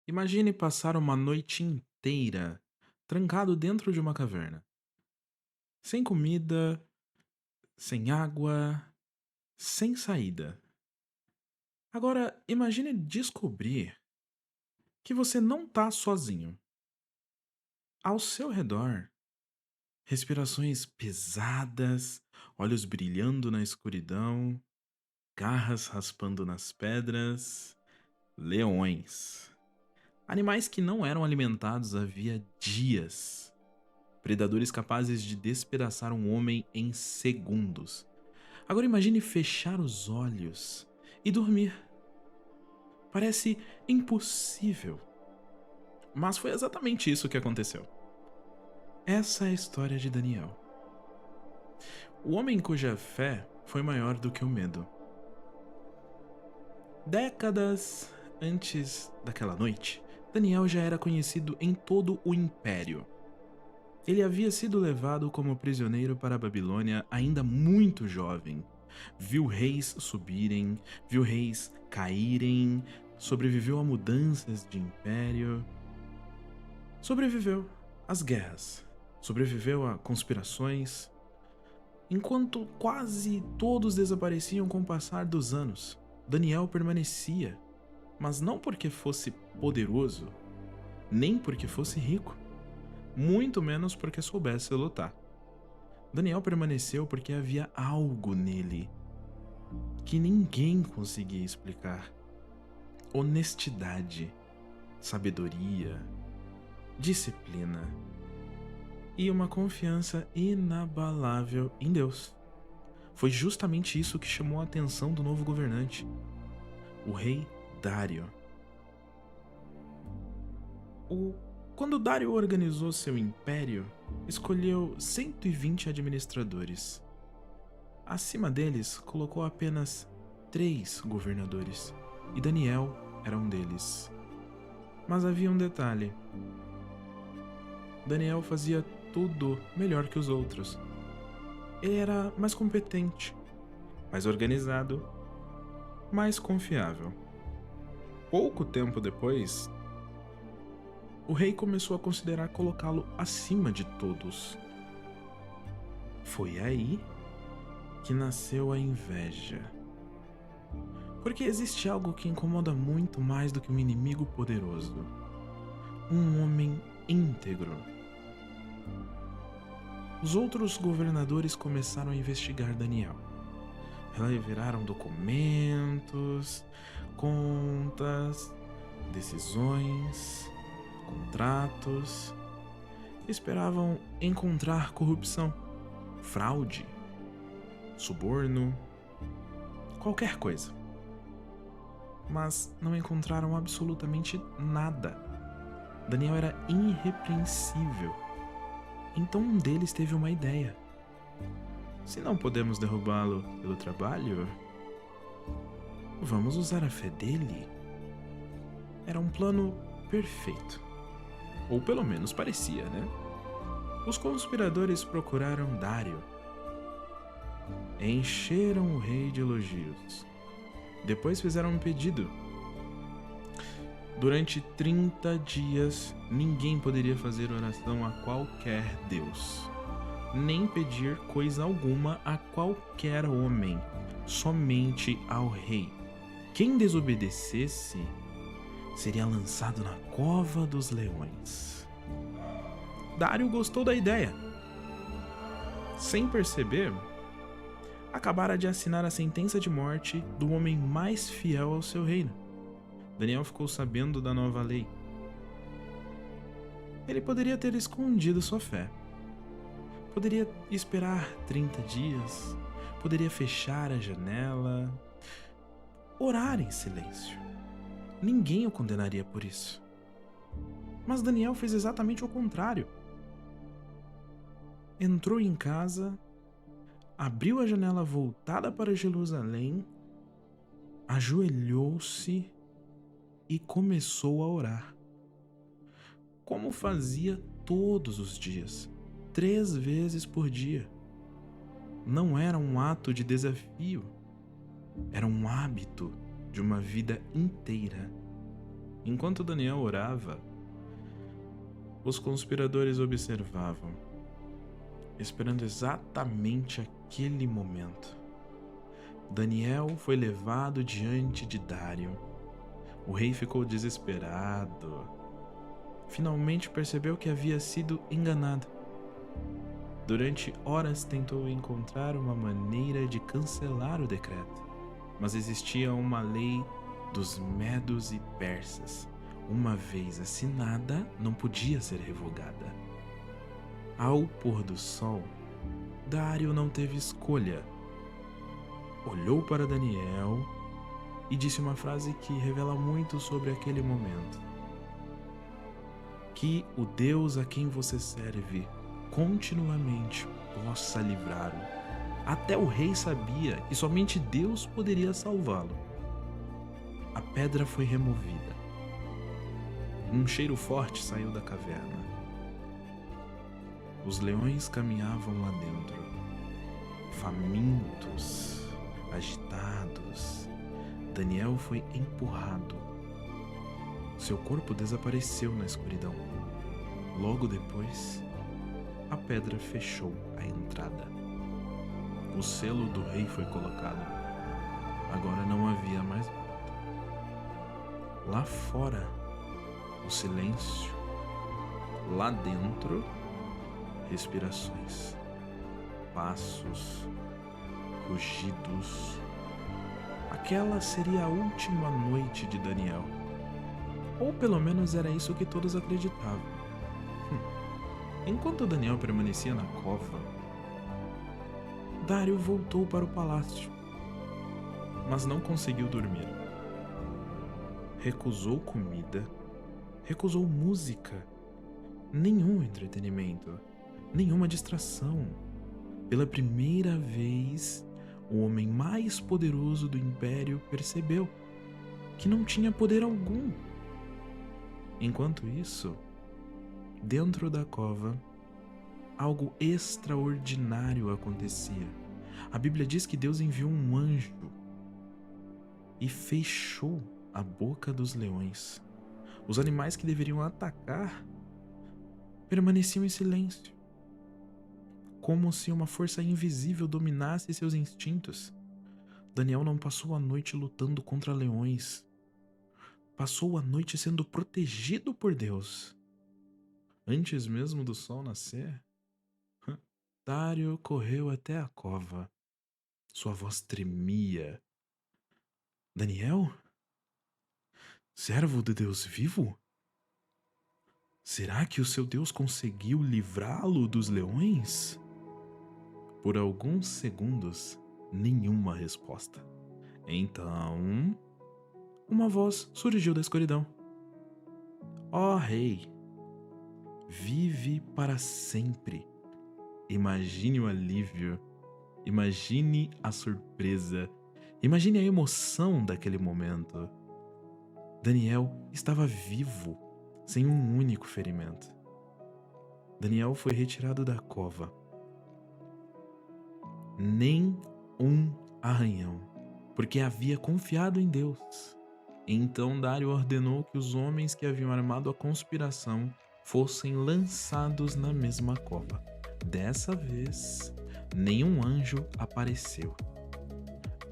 Imagine passar uma noite inteira trancado dentro de uma caverna, sem comida, sem água, sem saída. Agora, imagine descobrir que você não tá sozinho. Ao seu redor, respirações pesadas, olhos brilhando na escuridão, garras raspando nas pedras, leões. Animais que não eram alimentados havia dias. Predadores capazes de despedaçar um homem em segundos. Agora imagine fechar os olhos e dormir. Parece impossível, mas foi exatamente isso que aconteceu. Essa é a história de Daniel, o homem cuja fé foi maior do que o medo. Décadas antes daquela noite, Daniel já era conhecido em todo o Império. Ele havia sido levado como prisioneiro para a Babilônia ainda muito jovem. Viu reis subirem, viu reis caírem, sobreviveu a mudanças de império, sobreviveu às guerras, sobreviveu a conspirações. Enquanto quase todos desapareciam com o passar dos anos, Daniel permanecia, mas não porque fosse poderoso, nem porque fosse rico, muito menos porque soubesse lutar. Daniel permaneceu porque havia algo nele que ninguém conseguia explicar. Honestidade, sabedoria, disciplina e uma confiança inabalável em Deus. Foi justamente isso que chamou a atenção do novo governante, o rei Dário. Quando Dário organizou seu império, escolheu 120 administradores. Acima deles, colocou apenas 3 governadores, e Daniel era um deles. Mas havia um detalhe: Daniel fazia tudo melhor que os outros. Ele era mais competente, mais organizado, mais confiável. Pouco tempo depois, o rei começou a considerar colocá-lo acima de todos. Foi aí que nasceu a inveja. Porque existe algo que incomoda muito mais do que um inimigo poderoso: um homem íntegro. Os outros governadores começaram a investigar Daniel. Reviraram documentos, contas, decisões, contratos. Esperavam encontrar corrupção, fraude, suborno, qualquer coisa. Mas não encontraram absolutamente nada. Daniel era irrepreensível. Então um deles teve uma ideia. Se não podemos derrubá-lo pelo trabalho, vamos usar a fé dele. Era um plano perfeito. Ou pelo menos parecia, né? Os conspiradores procuraram Dário. Encheram o rei de elogios. Depois fizeram um pedido. Durante 30 dias, ninguém poderia fazer oração a qualquer Deus, nem pedir coisa alguma a qualquer homem, somente ao rei. Quem desobedecesse seria lançado na cova dos leões. Dário gostou da ideia. Sem perceber, acabara de assinar a sentença de morte do homem mais fiel ao seu reino. Daniel ficou sabendo da nova lei. Ele poderia ter escondido sua fé. Poderia esperar 30 dias. Poderia fechar a janela. Orar em silêncio. Ninguém o condenaria por isso. Mas Daniel fez exatamente o contrário. Entrou em casa, abriu a janela voltada para Jerusalém, ajoelhou-se e começou a orar. Como fazia todos os dias, 3 vezes por dia. Não era um ato de desafio, era um hábito de uma vida inteira. Enquanto Daniel orava, os conspiradores observavam, esperando exatamente aquele momento. Daniel foi levado diante de Dário. O rei ficou desesperado. Finalmente percebeu que havia sido enganado. Durante horas tentou encontrar uma maneira de cancelar o decreto, mas existia uma lei dos medos e persas. Uma vez assinada, não podia ser revogada. Ao pôr do sol, Dário não teve escolha. Olhou para Daniel e disse uma frase que revela muito sobre aquele momento. Que o Deus a quem você serve continuamente possa livrá-lo. Até o rei sabia que somente Deus poderia salvá-lo. A pedra foi removida. Um cheiro forte saiu da caverna. Os leões caminhavam lá dentro, famintos, agitados. Daniel foi empurrado. Seu corpo desapareceu na escuridão. Logo depois, a pedra fechou a entrada. O selo do rei foi colocado. Agora não havia mais volta. Lá fora, o silêncio. Lá dentro, respirações, passos, rugidos. Aquela seria a última noite de Daniel. Ou pelo menos era isso que todos acreditavam. Enquanto Daniel permanecia na cova, Dário voltou para o palácio, mas não conseguiu dormir. Recusou comida, recusou música, nenhum entretenimento, nenhuma distração. Pela primeira vez, o homem mais poderoso do império percebeu que não tinha poder algum. Enquanto isso, dentro da cova, algo extraordinário acontecia. A Bíblia diz que Deus enviou um anjo e fechou a boca dos leões. Os animais que deveriam atacar permaneciam em silêncio, como se uma força invisível dominasse seus instintos. Daniel não passou a noite lutando contra leões. Passou a noite sendo protegido por Deus. Antes mesmo do sol nascer, Dário correu até a cova. Sua voz tremia. Daniel? Servo de Deus vivo? Será que o seu Deus conseguiu livrá-lo dos leões? Por alguns segundos, nenhuma resposta. Então, uma voz surgiu da escuridão. Ó rei, vive para sempre. Imagine o alívio, imagine a surpresa, imagine a emoção daquele momento. Daniel estava vivo, sem um único ferimento. Daniel foi retirado da cova. Nem um arranhão, porque havia confiado em Deus. Então Dário ordenou que os homens que haviam armado a conspiração fossem lançados na mesma cova. Dessa vez, nenhum anjo apareceu.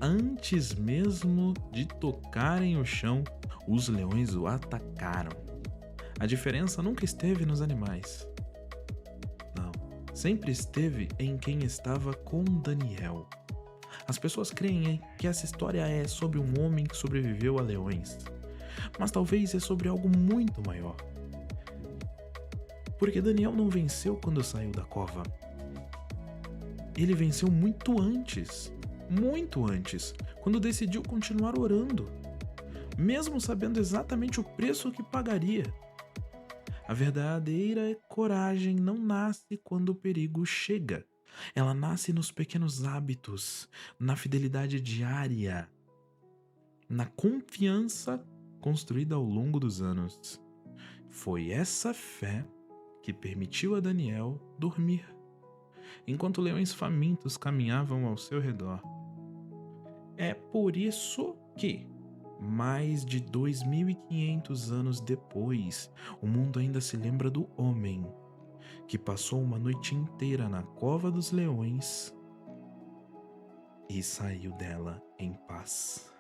Antes mesmo de tocarem o chão, os leões o atacaram. A diferença nunca esteve nos animais. Não, sempre esteve em quem estava com Daniel. As pessoas creem que essa história é sobre um homem que sobreviveu a leões, mas talvez é sobre algo muito maior. Porque Daniel não venceu quando saiu da cova. Ele venceu muito antes, quando decidiu continuar orando, mesmo sabendo exatamente o preço que pagaria. A verdadeira coragem não nasce quando o perigo chega. Ela nasce nos pequenos hábitos, na fidelidade diária, na confiança construída ao longo dos anos. Foi essa fé que permitiu a Daniel dormir, enquanto leões famintos caminhavam ao seu redor. É por isso que, Mais de 2.500 anos depois, o mundo ainda se lembra do homem que passou uma noite inteira na cova dos leões e saiu dela em paz.